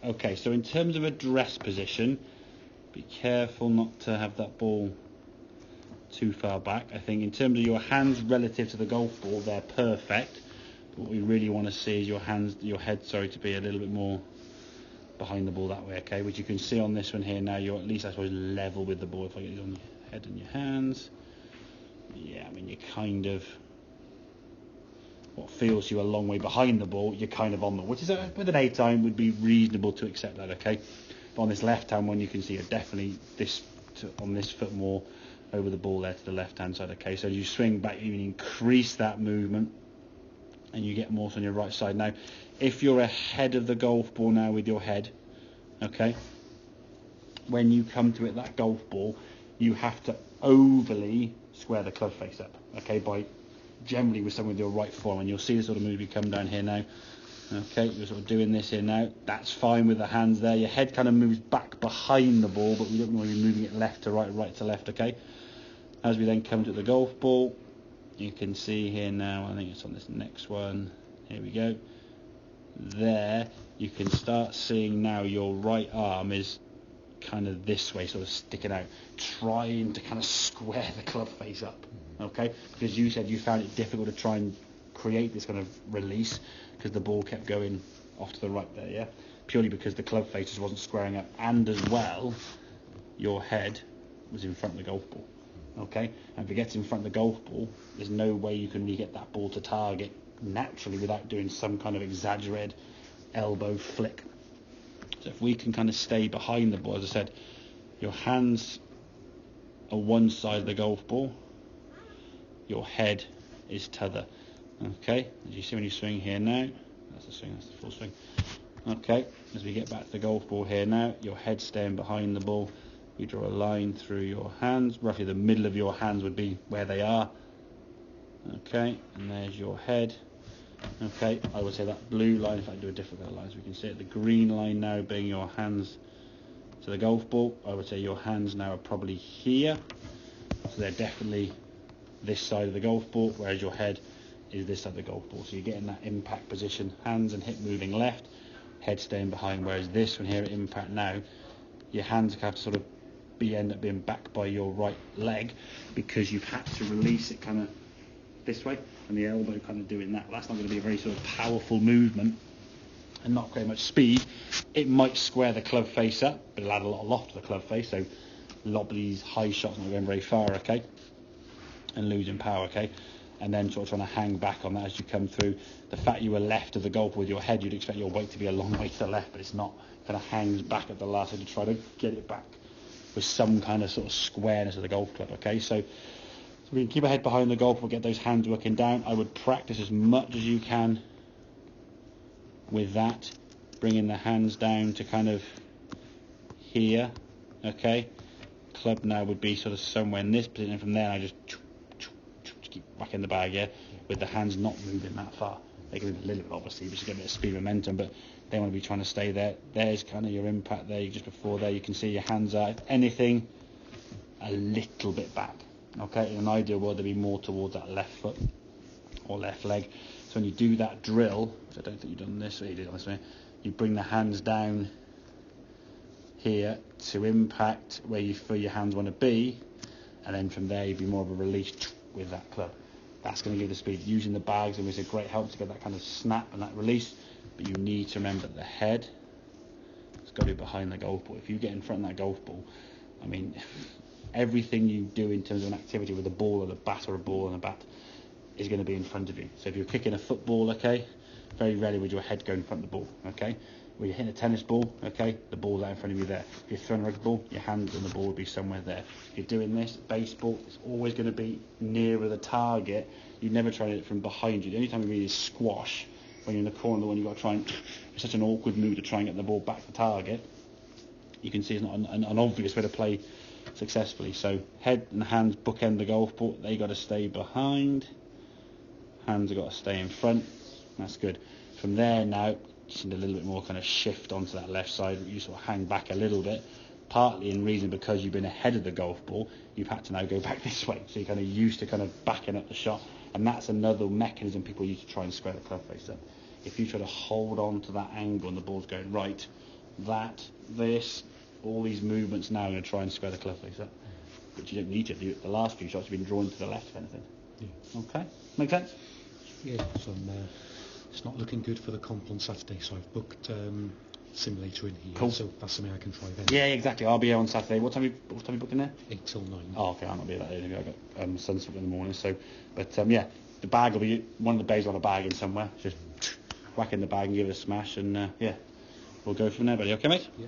Okay, so in terms of address position, be careful not to have that ball too far back. I think in terms of your hands relative to the golf ball, they're perfect. But what we really want to see is your head, to be a little bit more behind the ball that way, okay? Which you can see on this one here now, you're at least, I suppose, level with the ball. If I get it on your head and your hands, yeah, I mean, you're kind of, what feels to you a long way behind the ball, you're kind of on the, which is, with an 8 iron, would be reasonable to accept that, okay? But on this left-hand one, you can see you're definitely on this foot more over the ball there to the left-hand side, okay? So as you swing back, you increase that movement, and you get more on your right side. Now, if you're ahead of the golf ball now with your head, okay, when you come to it, that golf ball, you have to overly square the club face up, okay, by generally with someone with your right form, and you'll see the sort of move you come down here now, okay, you're sort of doing this here now, that's fine with the hands there, your head kind of moves back behind the ball, but we don't want to be moving it left to right, right to left, okay. As we then come to the golf ball, you can see here now, I think it's on this next one, here we go, there, you can start seeing now your right arm is kind of this way, sort of sticking out, trying to kind of square the club face up, okay, because you said you found it difficult to try and create this kind of release because the ball kept going off to the right there, yeah, purely because the club face just wasn't squaring up, and as well, your head was in front of the golf ball. Okay, and if it gets in front of the golf ball, there's no way you can really get that ball to target naturally without doing some kind of exaggerated elbow flick. So if we can kind of stay behind the ball, as I said, your hands are one side of the golf ball, your head is t'other. Okay, as you see when you swing here now, that's the swing, that's the full swing. Okay, as we get back to the golf ball here now, your head staying behind the ball. You draw a line through your hands, roughly the middle of your hands would be where they are. Okay, and there's your head. Okay, I would say that blue line, if I do a different colour line, so we can see it, the green line now being your hands to the golf ball. I would say your hands now are probably here, so they're definitely this side of the golf ball, whereas your head is this side of the golf ball. So you're getting that impact position, hands and hip moving left, head staying behind, whereas this one here at impact now, your hands have to sort of end up being back by your right leg because you've had to release it kind of this way, and the elbow kind of doing that. Well, that's not going to be a very sort of powerful movement and not very much speed. It might square the club face up, but it'll add a lot of loft to the club face, so a lot of these high shots not going very far, okay, and losing power, okay, and then sort of trying to hang back on that as you come through. The fact you were left of the golf with your head, you'd expect your weight to be a long way to the left, but it's not. It kind of hangs back at the last to try to get it back with some kind of sort of squareness of the golf club, okay? So we can keep our head behind the golf, we'll get those hands working down. I would practice as much as you can with that, bringing the hands down to kind of here, okay? Club now would be sort of somewhere in this position, and from there I just keep whacking the bag, yeah? With the hands not moving that far. They can move a little bit, obviously, just to get a bit of speed momentum, but they want to be trying to stay there. There's kind of your impact there. Just before there, you can see your hands are, if anything, a little bit back. Okay, in an ideal world, they'd be more towards that left foot or left leg. So when you do that drill, which I don't think you've done this way, you did on this way, you bring the hands down here to impact where you feel your hands want to be, and then from there, you'd be more of a release with that club. That's going to give the speed. Using the bags is a great help to get that kind of snap and that release, but you need to remember that the head has got to be behind the golf ball. If you get in front of that golf ball, I mean, everything you do in terms of an activity with a ball or a bat or a ball and a bat is going to be in front of you. So if you're kicking a football, okay, very rarely would your head go in front of the ball, okay? When you're hitting a tennis ball, okay, the ball's out in front of you there. If you're throwing a rugby ball, your hands on the ball would be somewhere there. If you're doing this, baseball, it's always going to be nearer the target. You never try it from behind you. The only time you really squash, when you're in the corner of the one, you've got to try and, it's such an awkward move to try and get the ball back to target. You can see it's not an obvious way to play successfully. So head and hands bookend the golf ball. They got to stay behind. Hands have got to stay in front. That's good. From there now, just need a little bit more kind of shift onto that left side. You sort of hang back a little bit, partly in reason because you've been ahead of the golf ball. You've had to now go back this way, so you're kind of used to kind of backing up the shot, and that's another mechanism people use to try and square the club face up. If you try to hold on to that angle and the ball's going right, that, this, all these movements now, I'm going to try and square the cliff face up. But you don't need to. The last few shots have been drawn to the left, if anything. Yeah. Okay, make sense? Yeah, so it's not looking good for the comp on Saturday, so I've booked simulator in here. Cool. So that's something I can try then. Yeah, exactly. I'll be here on Saturday. What time you booked in there? 8 till 9. Oh, okay. I'll not be that early. I've got sunset in the morning. So, but yeah, the bag will be one of the bays will have a bag in somewhere. Just whack in the bag and give it a smash, and yeah, we'll go from there, buddy. Okay, mate? Yeah.